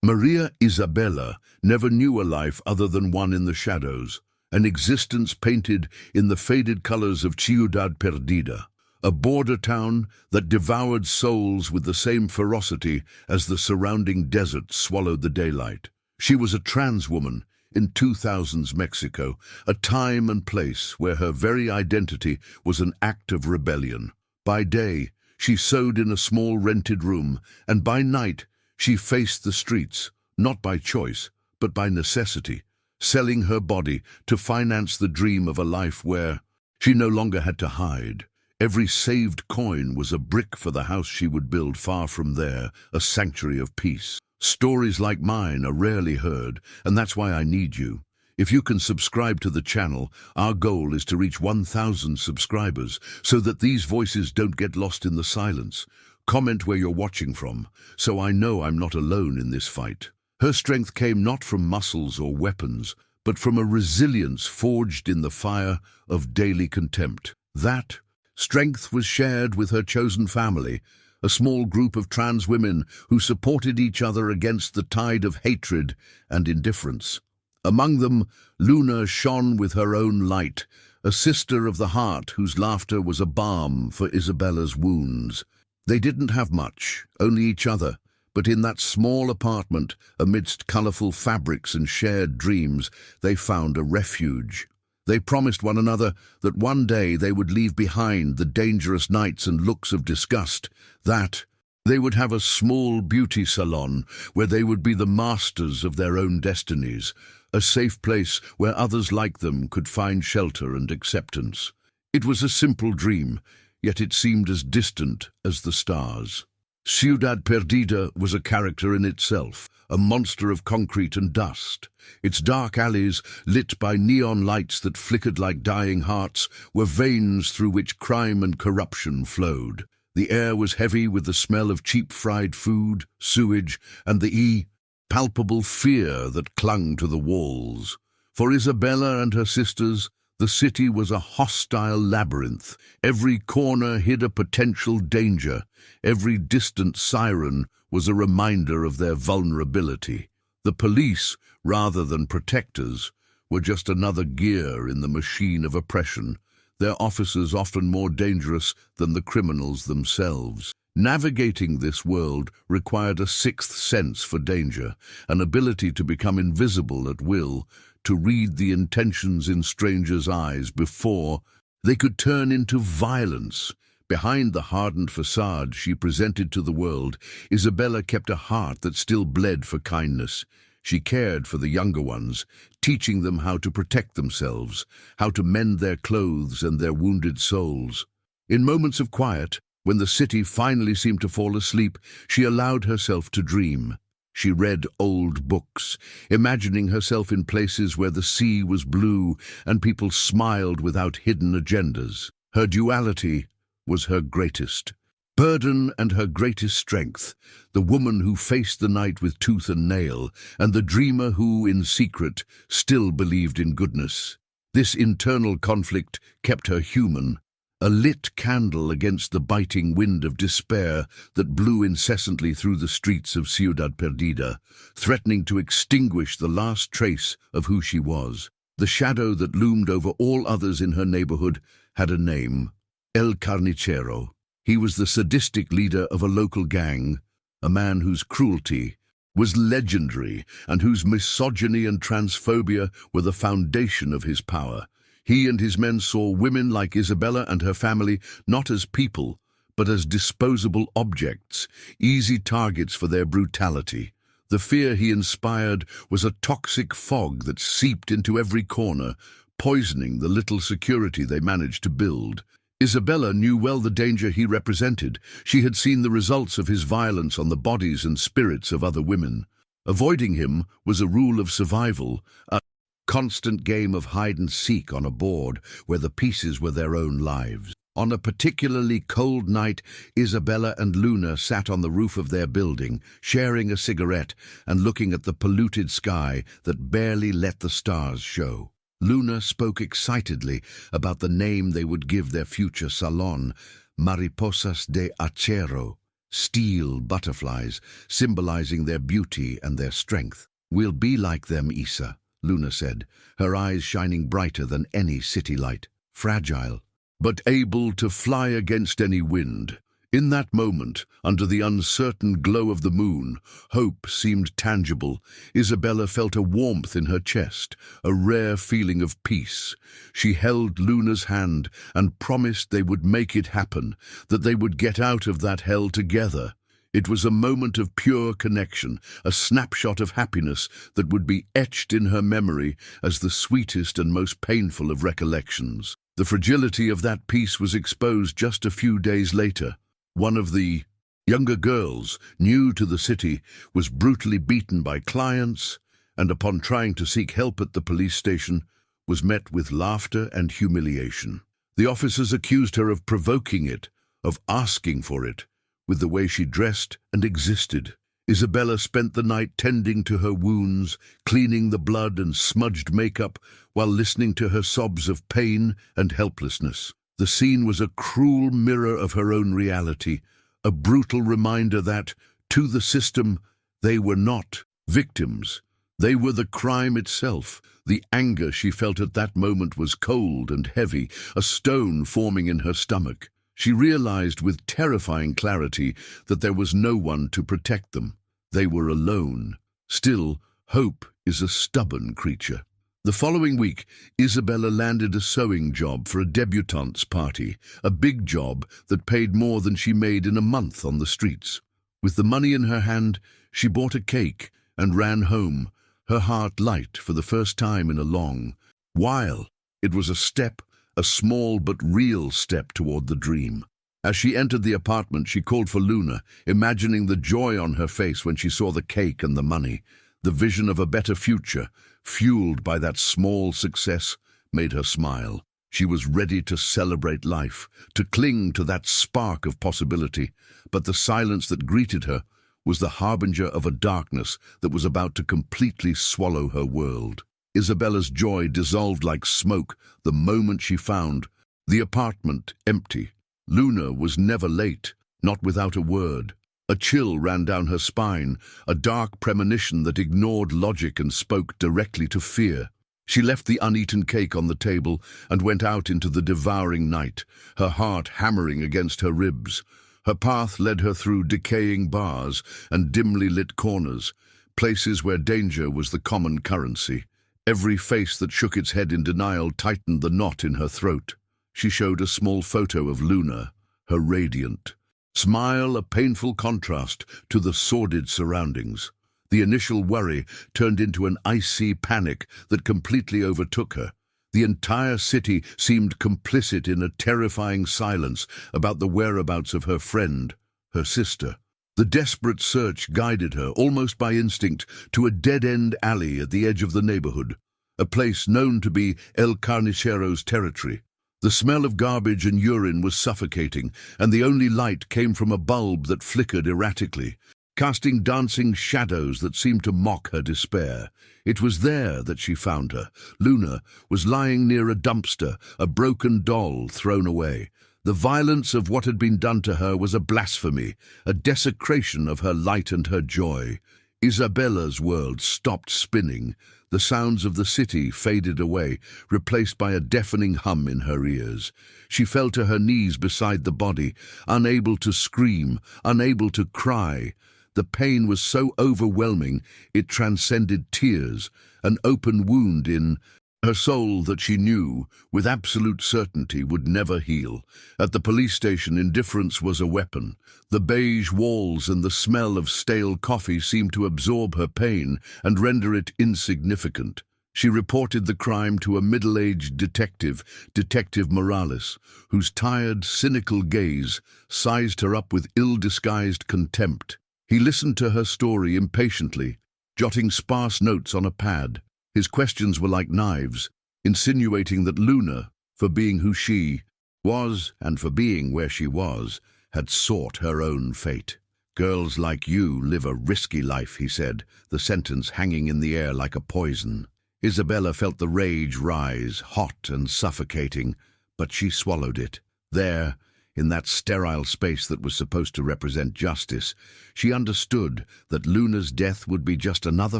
Maria Isabela never knew a life other than one in the shadows, an existence painted in the faded colors of Ciudad Perdida, a border town that devoured souls with the same ferocity as the surrounding desert swallowed the daylight. She was a trans woman in 2000s Mexico, a time and place where her very identity was an act of rebellion. By day, she sewed in a small rented room, and by night, she faced the streets, not by choice, but by necessity, selling her body to finance the dream of a life where she no longer had to hide. Every saved coin was a brick for the house she would build far from there, a sanctuary of peace. Stories like mine are rarely heard, and that's why I need you. If you can subscribe to the channel, our goal is to reach 1,000 subscribers so that these voices don't get lost in the silence. Comment where you're watching from, so I know I'm not alone in this fight. Her strength came not from muscles or weapons, but from a resilience forged in the fire of daily contempt. That strength was shared with her chosen family, a small group of trans women who supported each other against the tide of hatred and indifference. Among them, Luna shone with her own light, a sister of the heart whose laughter was a balm for Isabela's wounds. They didn't have much, only each other, but in that small apartment, amidst colorful fabrics and shared dreams, they found a refuge. They promised one another that one day they would leave behind the dangerous nights and looks of disgust, that they would have a small beauty salon where they would be the masters of their own destinies, a safe place where others like them could find shelter and acceptance. It was a simple dream, yet it seemed as distant as the stars. Ciudad Perdida was a character in itself, a monster of concrete and dust. Its dark alleys, lit by neon lights that flickered like dying hearts, were veins through which crime and corruption flowed. The air was heavy with the smell of cheap fried food, sewage, and the palpable fear that clung to the walls. For Isabela and her sisters, the city was a hostile labyrinth. Every corner hid a potential danger. Every distant siren was a reminder of their vulnerability. The police, rather than protectors, were just another gear in the machine of oppression, their officers often more dangerous than the criminals themselves. Navigating this world required a sixth sense for danger, an ability to become invisible at will, to read the intentions in strangers' eyes before they could turn into violence. Behind the hardened facade she presented to the world, Isabela kept a heart that still bled for kindness. She cared for the younger ones, teaching them how to protect themselves, how to mend their clothes and their wounded souls. In moments of quiet, when the city finally seemed to fall asleep, she allowed herself to dream. She read old books, imagining herself in places where the sea was blue and people smiled without hidden agendas. Her duality was her greatest burden and her greatest strength, the woman who faced the night with tooth and nail, and the dreamer who, in secret, still believed in goodness. This internal conflict kept her human, a lit candle against the biting wind of despair that blew incessantly through the streets of Ciudad Perdida, threatening to extinguish the last trace of who she was. The shadow that loomed over all others in her neighborhood had a name: El Carnicero. He was the sadistic leader of a local gang, a man whose cruelty was legendary and whose misogyny and transphobia were the foundation of his power. He and his men saw women like Isabela and her family not as people, but as disposable objects, easy targets for their brutality. The fear he inspired was a toxic fog that seeped into every corner, poisoning the little security they managed to build. Isabela knew well the danger he represented. She had seen the results of his violence on the bodies and spirits of other women. Avoiding him was a rule of survival, a constant game of hide-and-seek on a board where the pieces were their own lives. On a particularly cold night, Isabela and Luna sat on the roof of their building, sharing a cigarette and looking at the polluted sky that barely let the stars show. Luna spoke excitedly about the name they would give their future salon, Mariposas de Acero, steel butterflies, symbolizing their beauty and their strength. "We'll be like them, Isa," Luna said, her eyes shining brighter than any city light. "Fragile, but able to fly against any wind." In that moment, under the uncertain glow of the moon, hope seemed tangible. Isabela felt a warmth in her chest, a rare feeling of peace. She held Luna's hand and promised they would make it happen, that they would get out of that hell together. It was a moment of pure connection, a snapshot of happiness that would be etched in her memory as the sweetest and most painful of recollections. The fragility of that peace was exposed just a few days later. One of the younger girls, new to the city, was brutally beaten by clients, and upon trying to seek help at the police station, was met with laughter and humiliation. The officers accused her of provoking it, of asking for it, with the way she dressed and existed. Isabela spent the night tending to her wounds, cleaning the blood and smudged makeup, while listening to her sobs of pain and helplessness. The scene was a cruel mirror of her own reality, a brutal reminder that, to the system, they were not victims. They were the crime itself. The anger she felt at that moment was cold and heavy, a stone forming in her stomach. She realized with terrifying clarity that there was no one to protect them. They were alone. Still, hope is a stubborn creature. The following week, Isabela landed a sewing job for a debutante's party, a big job that paid more than she made in a month on the streets. With the money in her hand, she bought a cake and ran home, her heart light for the first time in a long while. It was a step, a small but real step toward the dream. As she entered the apartment, she called for Luna, imagining the joy on her face when she saw the cake and the money. The vision of a better future, fueled by that small success, made her smile. She was ready to celebrate life, to cling to that spark of possibility, but the silence that greeted her was the harbinger of a darkness that was about to completely swallow her world. Isabela's joy dissolved like smoke the moment she found the apartment empty. Luna was never late, not without a word. A chill ran down her spine, a dark premonition that ignored logic and spoke directly to fear. She left the uneaten cake on the table and went out into the devouring night, her heart hammering against her ribs. Her path led her through decaying bars and dimly lit corners, places where danger was the common currency. Every face that shook its head in denial tightened the knot in her throat. She showed a small photo of Luna, her radiant smile a painful contrast to the sordid surroundings. The initial worry turned into an icy panic that completely overtook her. The entire city seemed complicit in a terrifying silence about the whereabouts of her friend, her sister. The desperate search guided her, almost by instinct, to a dead-end alley at the edge of the neighborhood, a place known to be El Carnicero's territory. The smell of garbage and urine was suffocating, and the only light came from a bulb that flickered erratically, casting dancing shadows that seemed to mock her despair. It was there that she found her. Luna was lying near a dumpster, a broken doll thrown away. The violence of what had been done to her was a blasphemy, a desecration of her light and her joy. Isabela's world stopped spinning. The sounds of the city faded away, replaced by a deafening hum in her ears. She fell to her knees beside the body, unable to scream, unable to cry. The pain was so overwhelming it transcended tears, an open wound in her soul that she knew, with absolute certainty, would never heal. At the police station, indifference was a weapon. The beige walls and the smell of stale coffee seemed to absorb her pain and render it insignificant. She reported the crime to a middle-aged detective, Detective Morales, whose tired, cynical gaze sized her up with ill-disguised contempt. He listened to her story impatiently, jotting sparse notes on a pad. His questions were like knives, insinuating that Luna, for being who she was and for being where she was, had sought her own fate. "Girls like you live a risky life," he said, the sentence hanging in the air like a poison. Isabela felt the rage rise, hot and suffocating, but she swallowed it. There, in that sterile space that was supposed to represent justice, she understood that Luna's death would be just another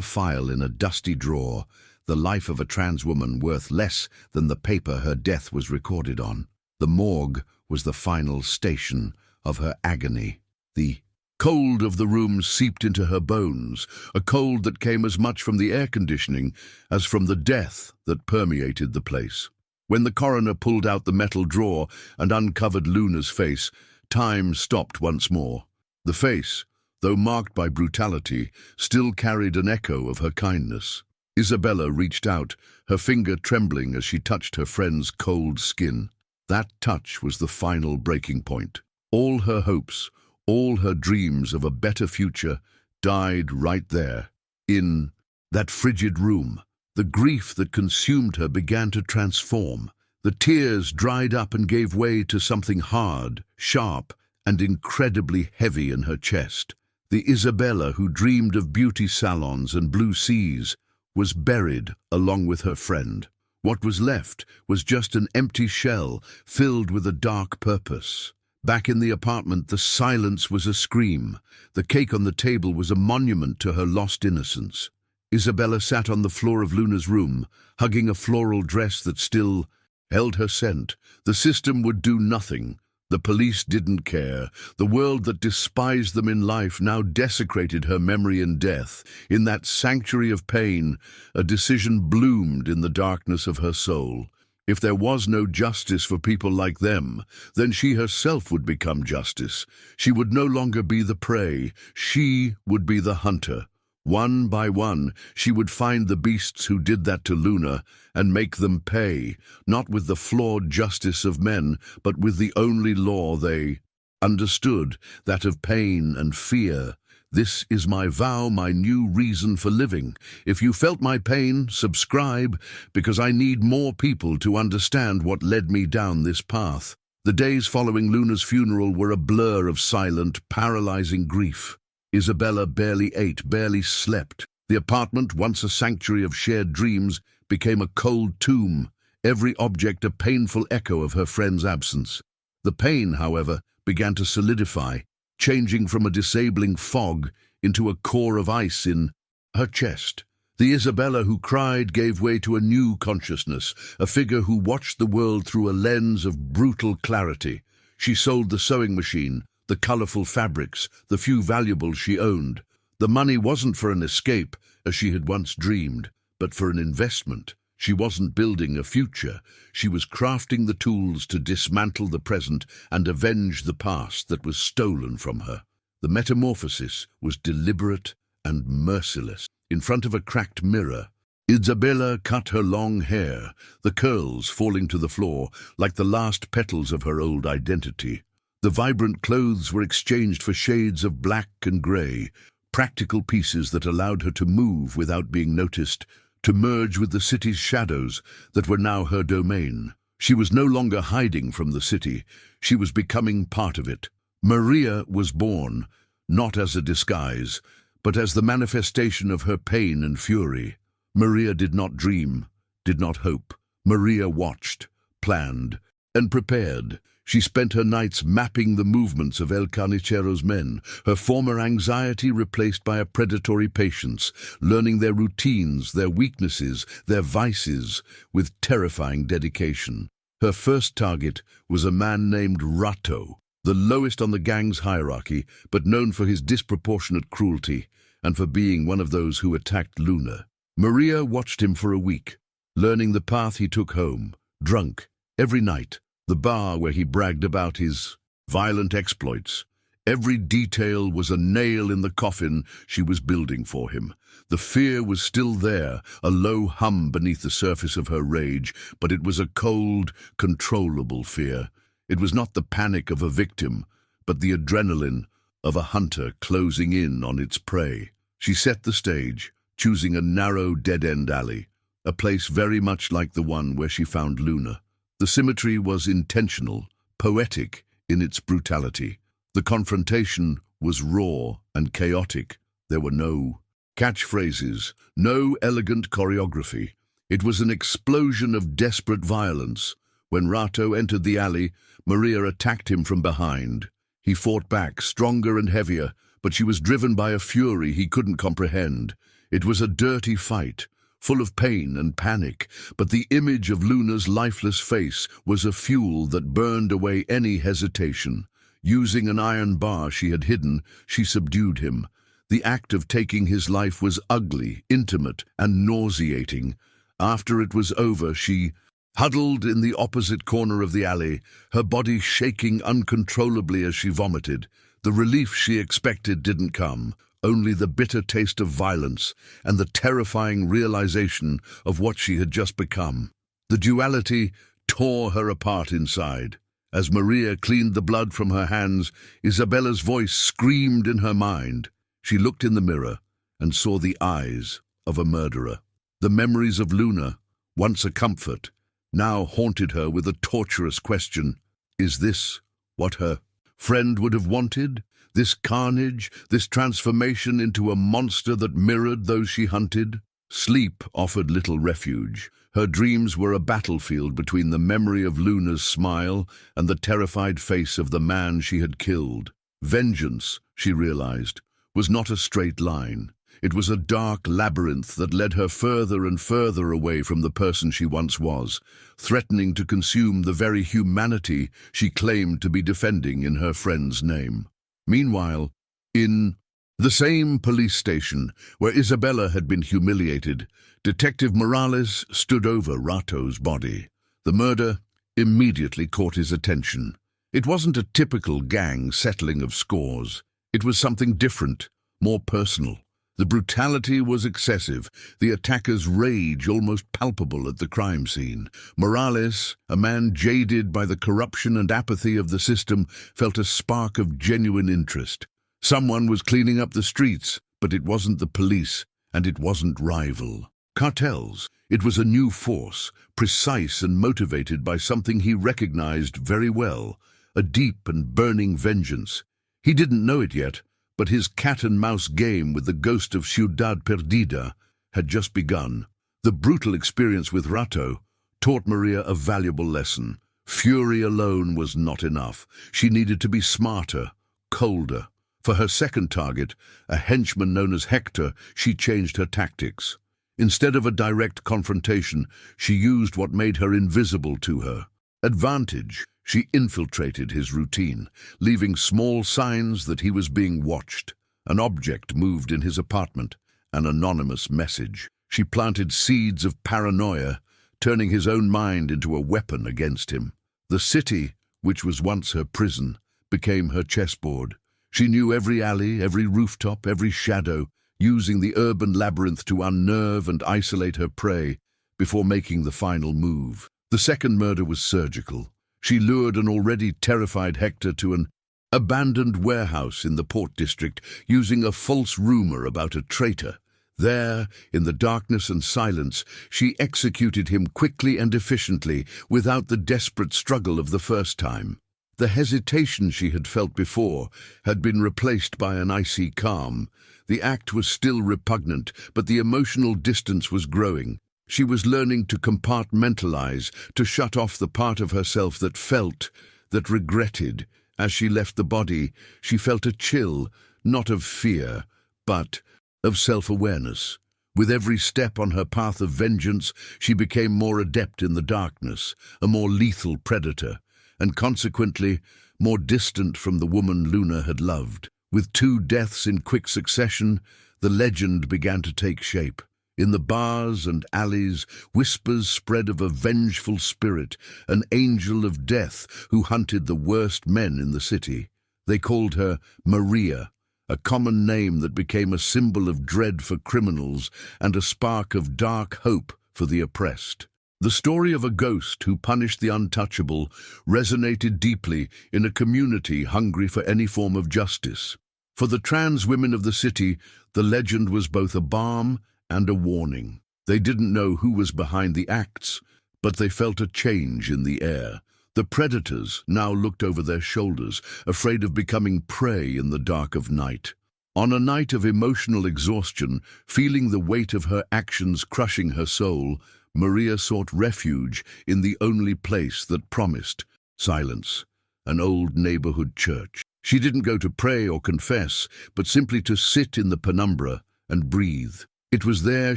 file in a dusty drawer, the life of a trans woman worth less than the paper her death was recorded on. The morgue was the final station of her agony. The cold of the room seeped into her bones, a cold that came as much from the air conditioning as from the death that permeated the place. When the coroner pulled out the metal drawer and uncovered Luna's face, time stopped once more. The face, though marked by brutality, still carried an echo of her kindness. Isabela reached out, her finger trembling as she touched her friend's cold skin. That touch was the final breaking point. All her hopes, all her dreams of a better future died right there, in that frigid room. The grief that consumed her began to transform. The tears dried up and gave way to something hard, sharp, and incredibly heavy in her chest. The Isabela who dreamed of beauty salons and blue seas was buried along with her friend. What was left was just an empty shell filled with a dark purpose. Back in the apartment, the silence was a scream. The cake on the table was a monument to her lost innocence. Isabela sat on the floor of Luna's room, hugging a floral dress that still held her scent. The system would do nothing. The police didn't care. The world that despised them in life now desecrated her memory in death. In that sanctuary of pain, a decision bloomed in the darkness of her soul. If there was no justice for people like them, then she herself would become justice. She would no longer be the prey. She would be the hunter. One by one, she would find the beasts who did that to Luna and make them pay, not with the flawed justice of men, but with the only law they understood, that of pain and fear. This is my vow, my new reason for living. If you felt my pain, subscribe, because I need more people to understand what led me down this path. The days following Luna's funeral were a blur of silent, paralyzing grief. Isabela barely ate, barely slept. The apartment, once a sanctuary of shared dreams, became a cold tomb, every object a painful echo of her friend's absence. The pain, however, began to solidify, changing from a disabling fog into a core of ice in her chest. The Isabela who cried gave way to a new consciousness, a figure who watched the world through a lens of brutal clarity. She sold the sewing machine, the colorful fabrics, the few valuables she owned. The money wasn't for an escape, as she had once dreamed, but for an investment. She wasn't building a future. She was crafting the tools to dismantle the present and avenge the past that was stolen from her. The metamorphosis was deliberate and merciless. In front of a cracked mirror, Isabela cut her long hair, the curls falling to the floor like the last petals of her old identity. The vibrant clothes were exchanged for shades of black and grey, practical pieces that allowed her to move without being noticed, to merge with the city's shadows that were now her domain. She was no longer hiding from the city. She was becoming part of it. Maria was born, not as a disguise, but as the manifestation of her pain and fury. Maria did not dream, did not hope. Maria watched, planned, and prepared. She spent her nights mapping the movements of El Carnicero's men, her former anxiety replaced by a predatory patience, learning their routines, their weaknesses, their vices, with terrifying dedication. Her first target was a man named Rato, the lowest on the gang's hierarchy, but known for his disproportionate cruelty and for being one of those who attacked Luna. Maria watched him for a week, learning the path he took home, drunk, every night, the bar where he bragged about his violent exploits. Every detail was a nail in the coffin she was building for him. The fear was still there, a low hum beneath the surface of her rage, but it was a cold, controllable fear. It was not the panic of a victim, but the adrenaline of a hunter closing in on its prey. She set the stage, choosing a narrow, dead-end alley, a place very much like the one where she found Luna. The symmetry was intentional, poetic in its brutality. The confrontation was raw and chaotic. There were no catchphrases, no elegant choreography. It was an explosion of desperate violence, When Rato entered the alley, Maria attacked him from behind. He fought back, stronger and heavier, but she was driven by a fury he couldn't comprehend. It was a dirty fight, full of pain and panic, but the image of Luna's lifeless face was a fuel that burned away any hesitation. Using an iron bar she had hidden, she subdued him. The act of taking his life was ugly, intimate, and nauseating. After it was over, she huddled in the opposite corner of the alley, her body shaking uncontrollably as she vomited. The relief she expected didn't come, only the bitter taste of violence and the terrifying realization of what she had just become. The duality tore her apart inside. As Maria cleaned the blood from her hands, Isabela's voice screamed in her mind. She looked in the mirror and saw the eyes of a murderer. The memories of Luna, once a comfort, now haunted her with a torturous question. Is this what her friend would have wanted? This carnage, this transformation into a monster that mirrored those she hunted? Sleep offered little refuge. Her dreams were a battlefield between the memory of Luna's smile and the terrified face of the man she had killed. Vengeance, she realized, was not a straight line. It was a dark labyrinth that led her further and further away from the person she once was, threatening to consume the very humanity she claimed to be defending in her friend's name. Meanwhile, in the same police station where Isabela had been humiliated, Detective Morales stood over Rato's body. The murder immediately caught his attention. It wasn't a typical gang settling of scores. It was something different, more personal. The brutality was excessive, the attacker's rage almost palpable at the crime scene. Morales, a man jaded by the corruption and apathy of the system, felt a spark of genuine interest. Someone was cleaning up the streets, but it wasn't the police, and it wasn't rival cartels. It was a new force, precise and motivated by something he recognized very well, a deep and burning vengeance. He didn't know it yet, but his cat-and-mouse game with the ghost of Ciudad Perdida had just begun. The brutal experience with Rato taught Maria a valuable lesson. Fury alone was not enough. She needed to be smarter, colder. For her second target, a henchman known as Hector, she changed her tactics. Instead of a direct confrontation, she used what made her invisible to her. Advantage. She infiltrated his routine, leaving small signs that he was being watched. An object moved in his apartment, an anonymous message. She planted seeds of paranoia, turning his own mind into a weapon against him. The city, which was once her prison, became her chessboard. She knew every alley, every rooftop, every shadow, using the urban labyrinth to unnerve and isolate her prey before making the final move. The second murder was surgical. She lured an already terrified Hector to an abandoned warehouse in the Port District, using a false rumor about a traitor. There, in the darkness and silence, she executed him quickly and efficiently, without the desperate struggle of the first time. The hesitation she had felt before had been replaced by an icy calm. The act was still repugnant, but the emotional distance was growing. She was learning to compartmentalize, to shut off the part of herself that felt, that regretted. As she left the body, she felt a chill, not of fear, but of self-awareness. With every step on her path of vengeance, she became more adept in the darkness, a more lethal predator, and consequently more distant from the woman Luna had loved. With 2 deaths in quick succession, the legend began to take shape. In the bars and alleys, whispers spread of a vengeful spirit, an angel of death who hunted the worst men in the city. They called her Maria, a common name that became a symbol of dread for criminals and a spark of dark hope for the oppressed. The story of a ghost who punished the untouchable resonated deeply in a community hungry for any form of justice. For the trans women of the city, the legend was both a balm and a warning. They didn't know who was behind the acts, but they felt a change in the air. The predators now looked over their shoulders, afraid of becoming prey in the dark of night. On a night of emotional exhaustion, feeling the weight of her actions crushing her soul, Maria sought refuge in the only place that promised silence, an old neighborhood church. She didn't go to pray or confess, but simply to sit in the penumbra and breathe. It was there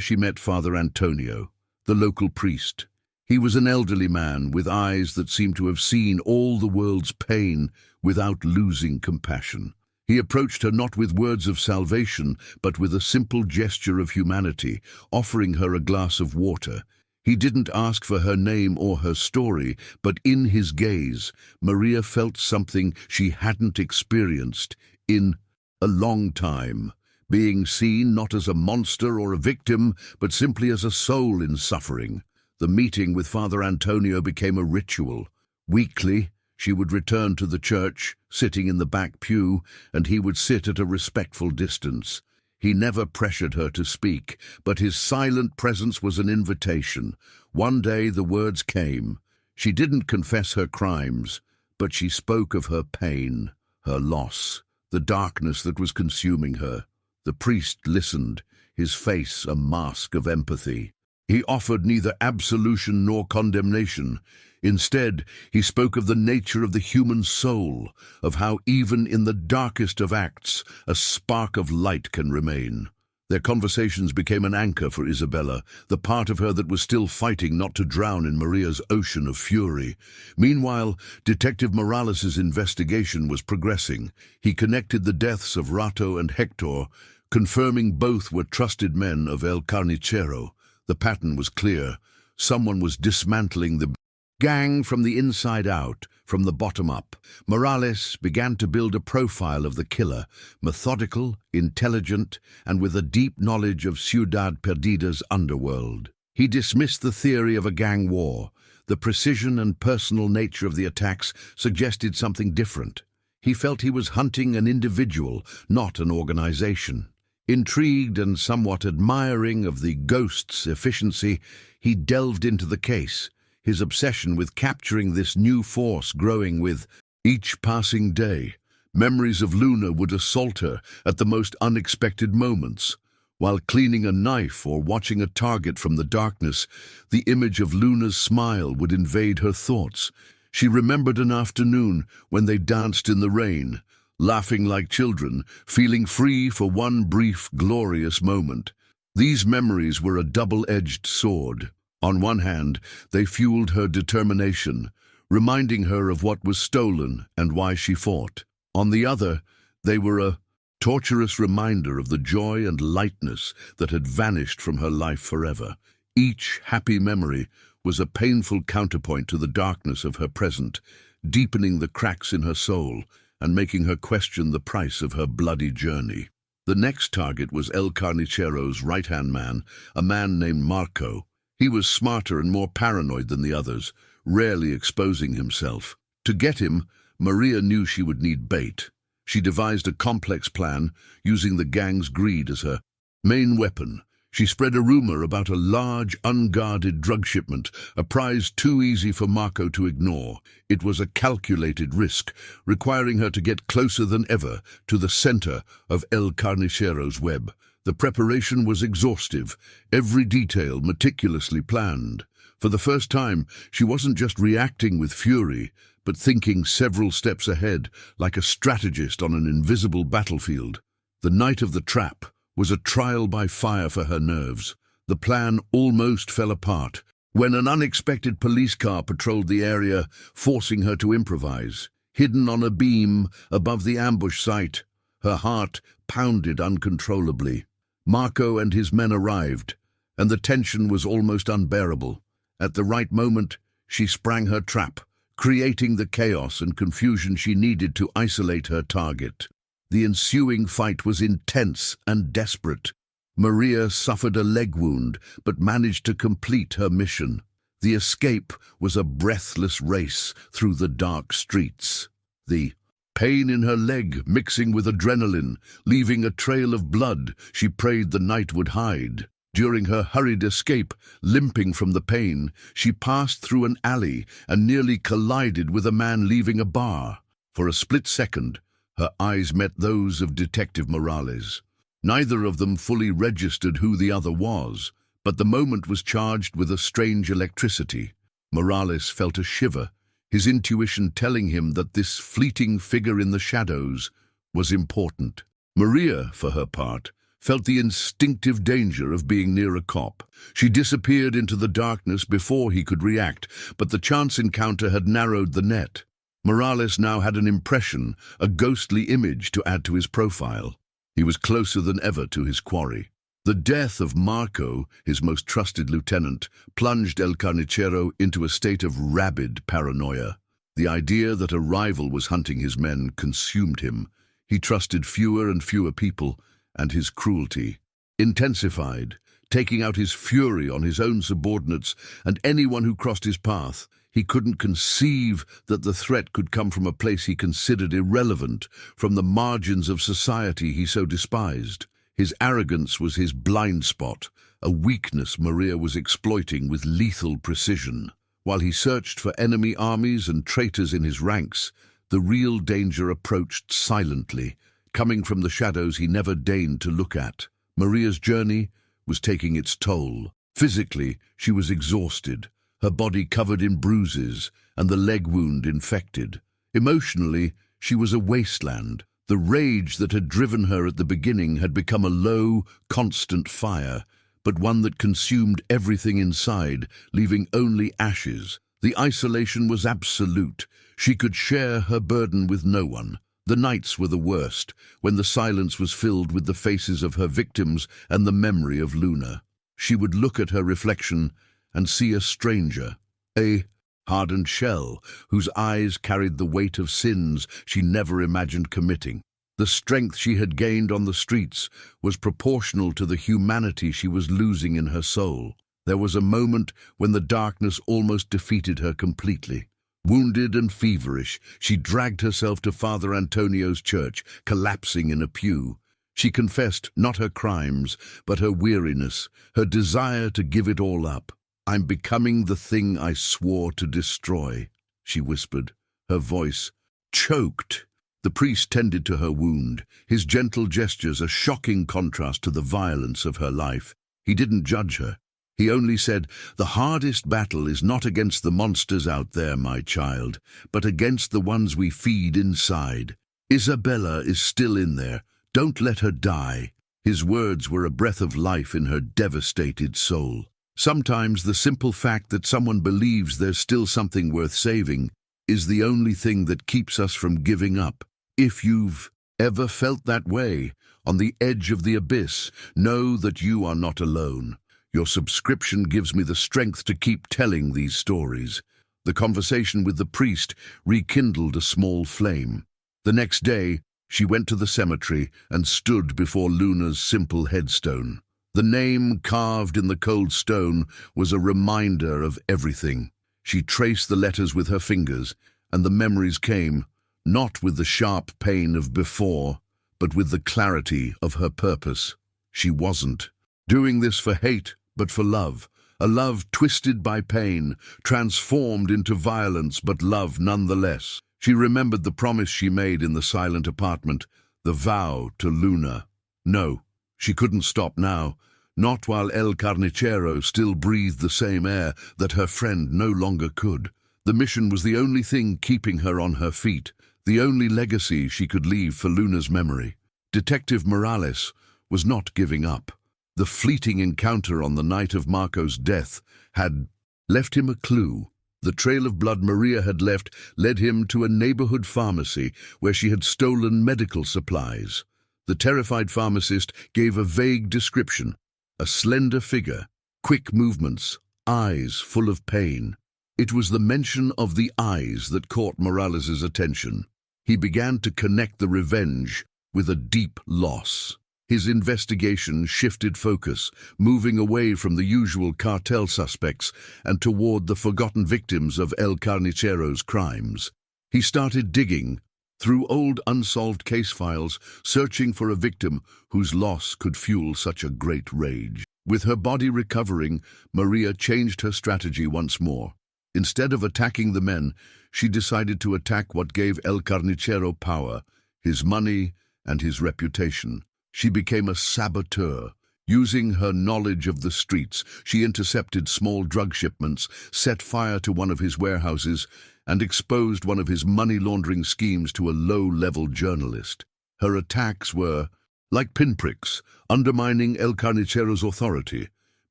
she met Father Antonio, the local priest. He was an elderly man with eyes that seemed to have seen all the world's pain without losing compassion. He approached her not with words of salvation, but with a simple gesture of humanity, offering her a glass of water. He didn't ask for her name or her story, but in his gaze, Maria felt something she hadn't experienced in a long time, being seen not as a monster or a victim, but simply as a soul in suffering. The meeting with Father Antonio became a ritual. Weekly, she would return to the church, sitting in the back pew, and he would sit at a respectful distance. He never pressured her to speak, but his silent presence was an invitation. One day the words came. She didn't confess her crimes, but she spoke of her pain, her loss, the darkness that was consuming her. The priest listened, his face a mask of empathy. He offered neither absolution nor condemnation. Instead, he spoke of the nature of the human soul, of how even in the darkest of acts, a spark of light can remain. Their conversations became an anchor for Isabela, the part of her that was still fighting not to drown in Maria's ocean of fury. Meanwhile, Detective Morales' investigation was progressing. He connected the deaths of Rato and Hector, confirming both were trusted men of El Carnicero. The pattern was clear. Someone was dismantling the gang from the inside out, from the bottom up. Morales began to build a profile of the killer, methodical, intelligent, and with a deep knowledge of Ciudad Perdida's underworld. He dismissed the theory of a gang war. The precision and personal nature of the attacks suggested something different. He felt he was hunting an individual, not an organization. Intrigued and somewhat admiring of the ghost's efficiency, he delved into the case, his obsession with capturing this new force growing with each passing day. Memories of Luna would assault her at the most unexpected moments. While cleaning a knife or watching a target from the darkness, the image of Luna's smile would invade her thoughts. She remembered an afternoon when they danced in the rain, laughing like children, feeling free for one brief, glorious moment. These memories were a double-edged sword. On one hand, they fueled her determination, reminding her of what was stolen and why she fought. On the other, they were a torturous reminder of the joy and lightness that had vanished from her life forever. Each happy memory was a painful counterpoint to the darkness of her present, deepening the cracks in her soul and making her question the price of her bloody journey. The next target was El Carnicero's right-hand man, a man named Marco. He was smarter and more paranoid than the others, rarely exposing himself. To get him, Maria knew she would need bait. She devised a complex plan, using the gang's greed as her main weapon. She spread a rumor about a large, unguarded drug shipment, a prize too easy for Marco to ignore. It was a calculated risk, requiring her to get closer than ever to the center of El Carnicero's web. The preparation was exhaustive, every detail meticulously planned. For the first time, she wasn't just reacting with fury, but thinking several steps ahead, like a strategist on an invisible battlefield. The night of the trap was a trial by fire for her nerves. The plan almost fell apart when an unexpected police car patrolled the area, forcing her to improvise. Hidden on a beam above the ambush site, her heart pounded uncontrollably. Marco and his men arrived, and the tension was almost unbearable. At the right moment, she sprang her trap, creating the chaos and confusion she needed to isolate her target. The ensuing fight was intense and desperate. Maria suffered a leg wound, but managed to complete her mission. The escape was a breathless race through the dark streets. The pain in her leg mixing with adrenaline, leaving a trail of blood she prayed the night would hide. During her hurried escape, limping from the pain, she passed through an alley and nearly collided with a man leaving a bar. For a split second, her eyes met those of Detective Morales. Neither of them fully registered who the other was, But the moment was charged with a strange electricity. Morales felt a shiver, his intuition telling him that this fleeting figure in the shadows was important. Maria, for her part, felt the instinctive danger of being near a cop. She disappeared into the darkness before he could react, but the chance encounter had narrowed the net. Morales now had an impression, a ghostly image to add to his profile. He was closer than ever to his quarry. The death of Marco, his most trusted lieutenant, plunged El Carnicero into a state of rabid paranoia. The idea that a rival was hunting his men consumed him. He trusted fewer and fewer people, and his cruelty intensified, taking out his fury on his own subordinates and anyone who crossed his path. He couldn't conceive that the threat could come from a place he considered irrelevant, from the margins of society he so despised. His arrogance was his blind spot, a weakness Maria was exploiting with lethal precision. While he searched for enemy armies and traitors in his ranks, the real danger approached silently, coming from the shadows he never deigned to look at. Maria's journey was taking its toll. Physically, she was exhausted, her body covered in bruises and the leg wound infected. Emotionally, she was a wasteland. The rage that had driven her at the beginning had become a low, constant fire, but one that consumed everything inside, leaving only ashes. The isolation was absolute. She could share her burden with no one. The nights were the worst, when the silence was filled with the faces of her victims and the memory of Luna. She would look at her reflection and see a stranger, a hardened shell, whose eyes carried the weight of sins she never imagined committing. The strength she had gained on the streets was proportional to the humanity she was losing in her soul. There was a moment when the darkness almost defeated her completely. Wounded and feverish, she dragged herself to Father Antonio's church, collapsing in a pew. She confessed not her crimes, but her weariness, her desire to give it all up. "I'm becoming the thing I swore to destroy," she whispered, her voice choked. The priest tended to her wound, his gentle gestures a shocking contrast to the violence of her life. He didn't judge her. He only said, "The hardest battle is not against the monsters out there, my child, but against the ones we feed inside. Isabela is still in there. Don't let her die." His words were a breath of life in her devastated soul. Sometimes the simple fact that someone believes there's still something worth saving is the only thing that keeps us from giving up. If you've ever felt that way, on the edge of the abyss, know that you are not alone. Your subscription gives me the strength to keep telling these stories. The conversation with the priest rekindled a small flame. The next day, she went to the cemetery and stood before Luna's simple headstone. The name carved in the cold stone was a reminder of everything. She traced the letters with her fingers, and the memories came, not with the sharp pain of before, but with the clarity of her purpose. She wasn't doing this for hate, but for love, a love twisted by pain, transformed into violence, but love nonetheless. She remembered the promise she made in the silent apartment, the vow to Luna. No, she couldn't stop now, not while El Carnicero still breathed the same air that her friend no longer could. The mission was the only thing keeping her on her feet, the only legacy she could leave for Luna's memory. Detective Morales was not giving up. The fleeting encounter on the night of Marco's death had left him a clue. The trail of blood Maria had left led him to a neighborhood pharmacy where she had stolen medical supplies. The terrified pharmacist gave a vague description: a slender figure, quick movements, eyes full of pain. It was the mention of the eyes that caught Morales's attention. He began to connect the revenge with a deep loss. His investigation shifted focus, moving away from the usual cartel suspects and toward the forgotten victims of El Carnicero's crimes. He started digging through old unsolved case files, searching for a victim whose loss could fuel such a great rage. With her body recovering, Maria changed her strategy once more. Instead of attacking the men, she decided to attack what gave El Carnicero power, his money and his reputation. She became a saboteur, Using her knowledge of the streets, she intercepted small drug shipments, set fire to one of his warehouses, and exposed one of his money-laundering schemes to a low-level journalist. Her attacks were, like pinpricks, undermining El Carnicero's authority,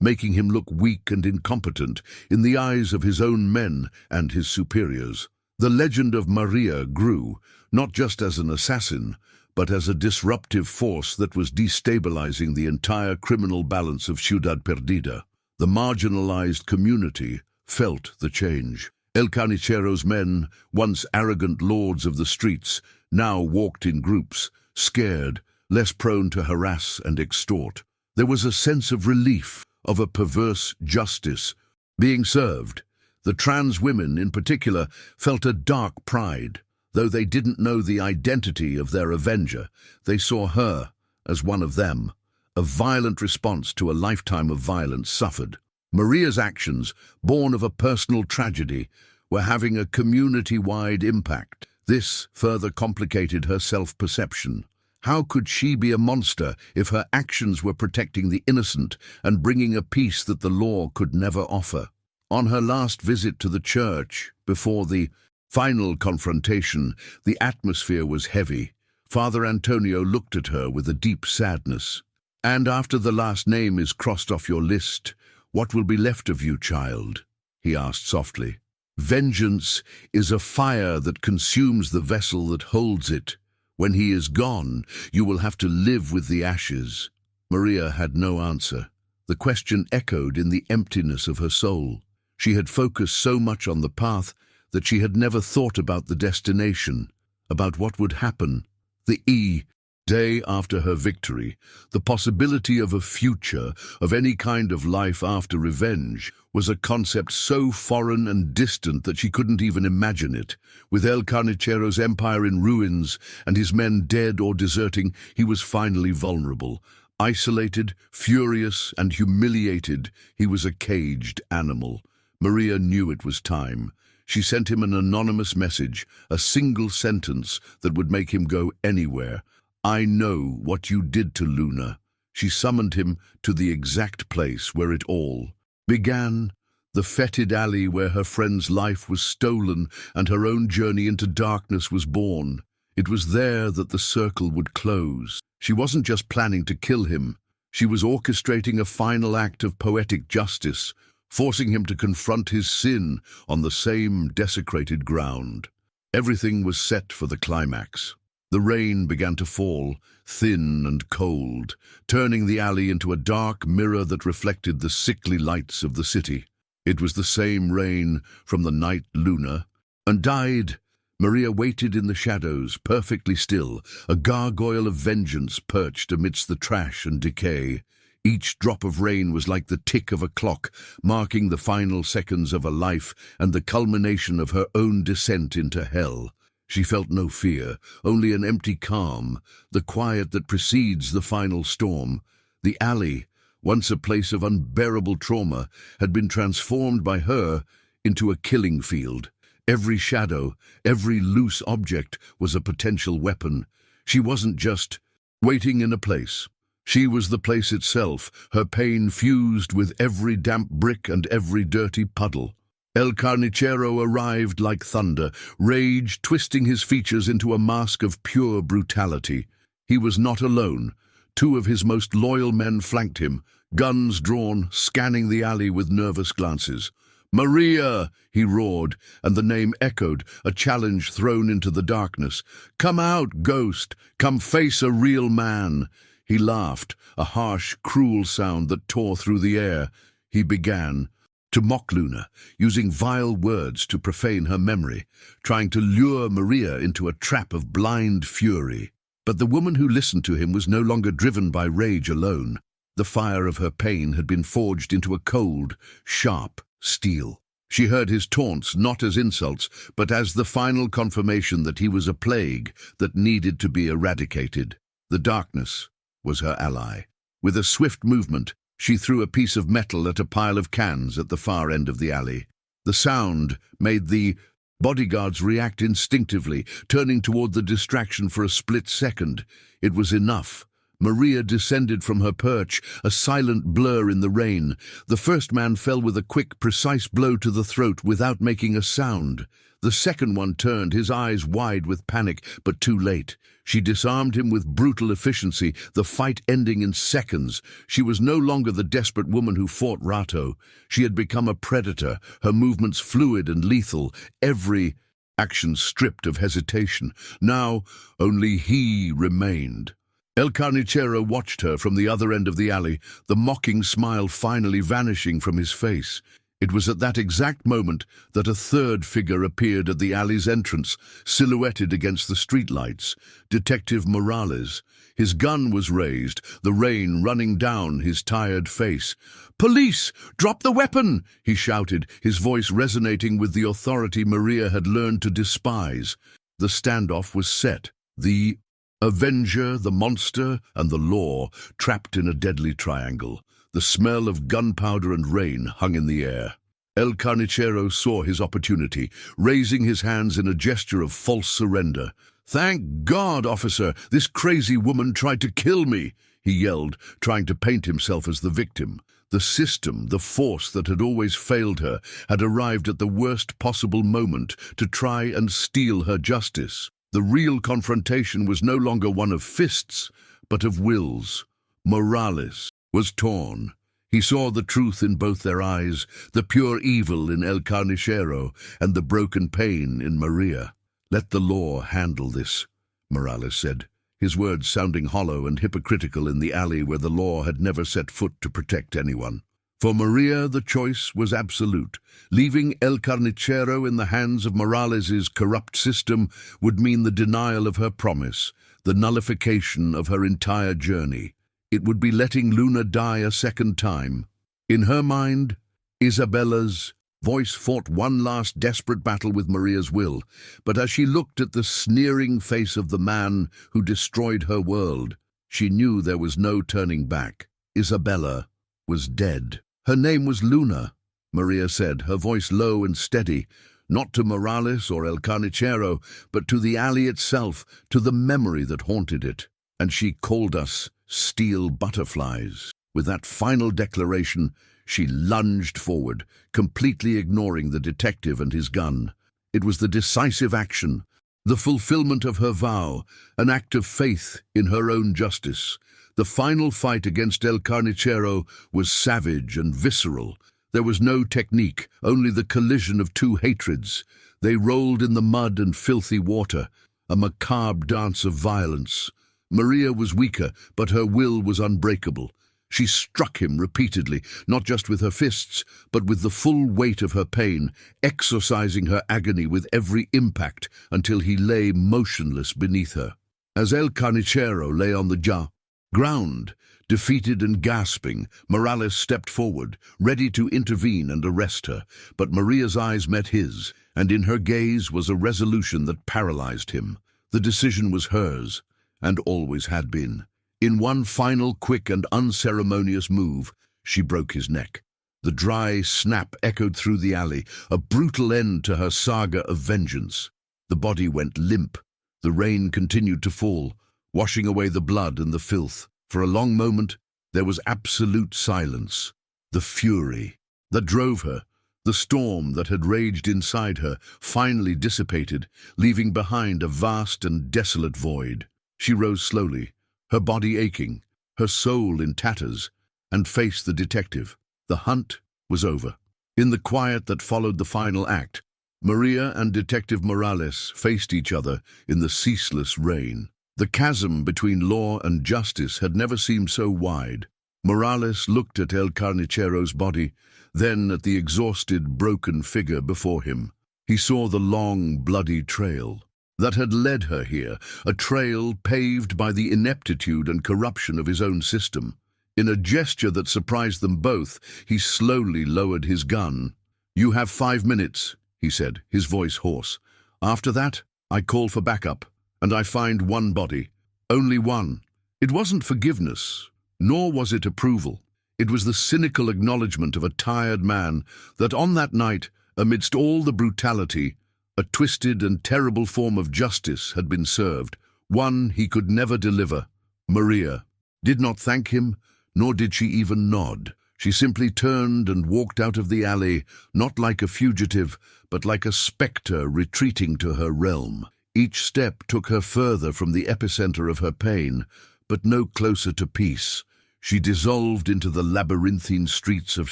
making him look weak and incompetent in the eyes of his own men and his superiors. The legend of Maria grew, not just as an assassin, but as a disruptive force that was destabilizing the entire criminal balance of Ciudad Perdida. The marginalized community felt the change. El Carnicero's men, once arrogant lords of the streets, now walked in groups, scared, less prone to harass and extort. There was a sense of relief, of a perverse justice being served. The trans women, in particular, felt a dark pride. Though they didn't know the identity of their avenger, they saw her as one of them, a violent response to a lifetime of violence suffered. Maria's actions, born of a personal tragedy, were having a community-wide impact. This further complicated her self-perception. How could she be a monster if her actions were protecting the innocent and bringing a peace that the law could never offer? On her last visit to the church, before the final confrontation, the atmosphere was heavy. Father Antonio looked at her with a deep sadness. "And after the last name is crossed off your list, what will be left of you, child?" he asked softly. "Vengeance is a fire that consumes the vessel that holds it. When he is gone, you will have to live with the ashes." Maria had no answer. The question echoed in the emptiness of her soul. She had focused so much on the path that she had never thought about the destination, about what would happen. The day after her victory, the possibility of a future, of any kind of life after revenge, was a concept so foreign and distant that she couldn't even imagine it. With El Carnicero's empire in ruins and his men dead or deserting, he was finally vulnerable. Isolated, furious, and humiliated, he was a caged animal. Maria knew it was time. She sent him an anonymous message, a single sentence that would make him go anywhere. "I know what you did to Luna." She summoned him to the exact place where it all began, the fetid alley where her friend's life was stolen and her own journey into darkness was born. It was there that the circle would close. She wasn't just planning to kill him. She was orchestrating a final act of poetic justice, forcing him to confront his sin on the same desecrated ground. Everything was set for the climax. The rain began to fall, thin and cold, turning the alley into a dark mirror that reflected the sickly lights of the city. It was the same rain from the night Luna and died. Maria waited in the shadows, perfectly still, a gargoyle of vengeance perched amidst the trash and decay. Each drop of rain was like the tick of a clock, marking the final seconds of a life and the culmination of her own descent into hell. She felt no fear, only an empty calm, the quiet that precedes the final storm. The alley, once a place of unbearable trauma, had been transformed by her into a killing field. Every shadow, every loose object was a potential weapon. She wasn't just waiting in a place. She was the place itself, her pain fused with every damp brick and every dirty puddle. El Carnicero arrived like thunder, rage twisting his features into a mask of pure brutality. He was not alone. Two of his most loyal men flanked him, guns drawn, scanning the alley with nervous glances. "Maria!" he roared, and the name echoed, a challenge thrown into the darkness. "Come out, ghost! Come face a real man!" He laughed, a harsh, cruel sound that tore through the air. He began to mock Luna, using vile words to profane her memory, trying to lure Maria into a trap of blind fury. But the woman who listened to him was no longer driven by rage alone. The fire of her pain had been forged into a cold, sharp steel. She heard his taunts not as insults, but as the final confirmation that he was a plague that needed to be eradicated. The darkness was her ally. With a swift movement, she threw a piece of metal at a pile of cans at the far end of the alley. The sound made the bodyguards react instinctively, turning toward the distraction for a split second. It was enough. Maria descended from her perch, a silent blur in the rain. The first man fell with a quick, precise blow to the throat without making a sound. The second one turned, his eyes wide with panic, but too late. She disarmed him with brutal efficiency, the fight ending in seconds. She was no longer the desperate woman who fought Rato. She had become a predator, her movements fluid and lethal, every action stripped of hesitation. Now only he remained. El Carnicero watched her from the other end of the alley, the mocking smile finally vanishing from his face. It was at that exact moment that a third figure appeared at the alley's entrance, silhouetted against the streetlights. Detective Morales. His gun was raised, the rain running down his tired face. "Police! Drop the weapon!" he shouted, his voice resonating with the authority Maria had learned to despise. The standoff was set. The Avenger, the monster, and the law, trapped in a deadly triangle. The smell of gunpowder and rain hung in the air. El Carnicero saw his opportunity, raising his hands in a gesture of false surrender. "Thank God, officer! This crazy woman tried to kill me!" he yelled, trying to paint himself as the victim. The system, the force that had always failed her, had arrived at the worst possible moment to try and steal her justice. The real confrontation was no longer one of fists, but of wills. Morales was torn. He saw the truth in both their eyes, the pure evil in El Carnicero and the broken pain in Maria. "Let the law handle this," Morales said, his words sounding hollow and hypocritical in the alley where the law had never set foot to protect anyone. For Maria, the choice was absolute. Leaving El Carnicero in the hands of Morales's corrupt system would mean the denial of her promise, the nullification of her entire journey. It would be letting Luna die a second time. In her mind, Isabela's voice fought one last desperate battle with Maria's will, but as she looked at the sneering face of the man who destroyed her world, she knew there was no turning back. Isabela was dead. Her name was Luna, Maria said, her voice low and steady, not to Morales or El Carnicero, but to the alley itself, to the memory that haunted it. And she called us steel butterflies. With that final declaration, she lunged forward, completely ignoring the detective and his gun. It was the decisive action, the fulfillment of her vow, an act of faith in her own justice. The final fight against El Carnicero was savage and visceral. There was no technique, only the collision of two hatreds. They rolled in the mud and filthy water, a macabre dance of violence. Maria was weaker, but her will was unbreakable. She struck him repeatedly, not just with her fists, but with the full weight of her pain, exorcising her agony with every impact until he lay motionless beneath her. As El Carnicero lay on the ground, defeated and gasping, Morales stepped forward, ready to intervene and arrest her. But Maria's eyes met his, and in her gaze was a resolution that paralyzed him. The decision was hers, and always had been. In one final, quick and unceremonious move, she broke his neck. The dry snap echoed through the alley, a brutal end to her saga of vengeance. The body went limp. The rain continued to fall, washing away the blood and the filth. For a long moment, there was absolute silence. The fury that drove her, the storm that had raged inside her, finally dissipated, leaving behind a vast and desolate void. She rose slowly, her body aching, her soul in tatters, and faced the detective. The hunt was over. In the quiet that followed the final act, Maria and Detective Morales faced each other in the ceaseless rain. The chasm between law and justice had never seemed so wide. Morales looked at El Carnicero's body, then at the exhausted, broken figure before him. He saw the long, bloody trail that had led her here, a trail paved by the ineptitude and corruption of his own system. In a gesture that surprised them both, he slowly lowered his gun. "You have 5 minutes," he said, his voice hoarse. "After that, I call for backup, and I find one body. Only one." It wasn't forgiveness, nor was it approval. It was the cynical acknowledgement of a tired man that on that night, amidst all the brutality, a twisted and terrible form of justice had been served, one he could never deliver. Maria, did not thank him, nor did she even nod. She simply turned and walked out of the alley, not like a fugitive, but like a spectre retreating to her realm. Each step took her further from the epicenter of her pain, but no closer to peace. She dissolved into the labyrinthine streets of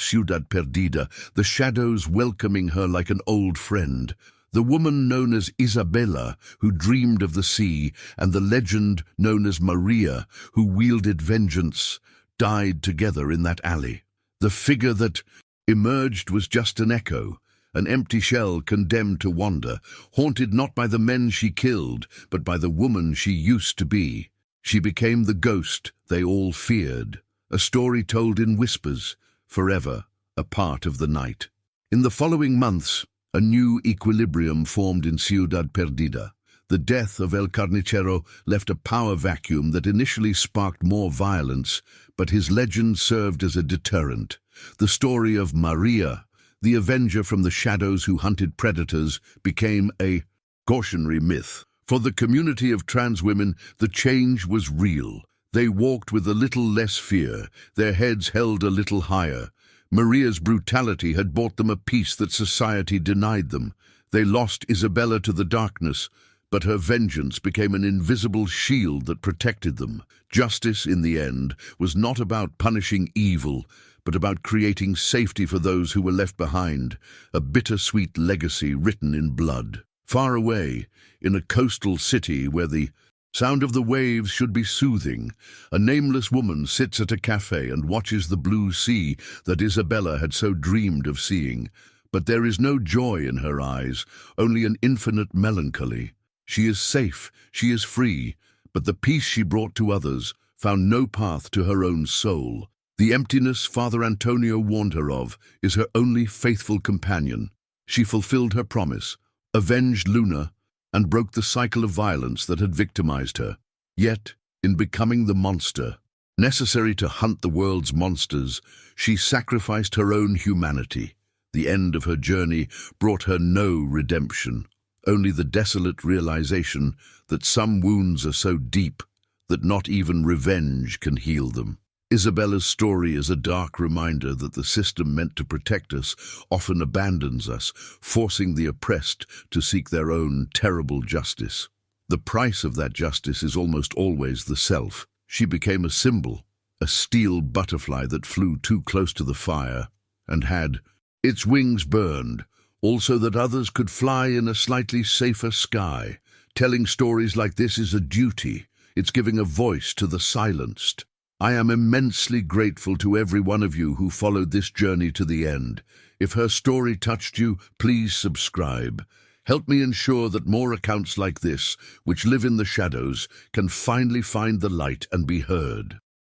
Ciudad Perdida, the shadows welcoming her like an old friend. The woman known as Isabela, who dreamed of the sea, and the legend known as Maria, who wielded vengeance, died together in that alley. The figure that emerged was just an echo, an empty shell condemned to wander, haunted not by the men she killed, but by the woman she used to be. She became the ghost they all feared, a story told in whispers, forever a part of the night. In the following months, a new equilibrium formed in Ciudad Perdida. The death of El Carnicero left a power vacuum that initially sparked more violence, but his legend served as a deterrent. The story of Maria, the avenger from the shadows who hunted predators, became a cautionary myth. For the community of trans women, the change was real. They walked with a little less fear, their heads held a little higher. Maria's brutality had bought them a peace that society denied them. They lost Isabela to the darkness, but her vengeance became an invisible shield that protected them. Justice, in the end, was not about punishing evil, but about creating safety for those who were left behind, a bittersweet legacy written in blood. Far away, in a coastal city where the sound of the waves should be soothing, a nameless woman sits at a cafe and watches the blue sea that Isabela had so dreamed of seeing. But there is no joy in her eyes, only an infinite melancholy. She is safe, she is free, but the peace she brought to others found no path to her own soul. The emptiness Father Antonio warned her of is her only faithful companion. She fulfilled her promise, avenged Luna, and broke the cycle of violence that had victimized her. Yet, in becoming the monster necessary to hunt the world's monsters, she sacrificed her own humanity. The end of her journey brought her no redemption, only the desolate realization that some wounds are so deep that not even revenge can heal them. Isabela's story is a dark reminder that the system meant to protect us often abandons us, forcing the oppressed to seek their own terrible justice. The price of that justice is almost always the self. She became a symbol, a steel butterfly that flew too close to the fire and had its wings burned, also that others could fly in a slightly safer sky. Telling stories like this is a duty. It's giving a voice to the silenced. I am immensely grateful to every one of you who followed this journey to the end. If her story touched you, please subscribe. Help me ensure that more accounts like this, which live in the shadows, can finally find the light and be heard.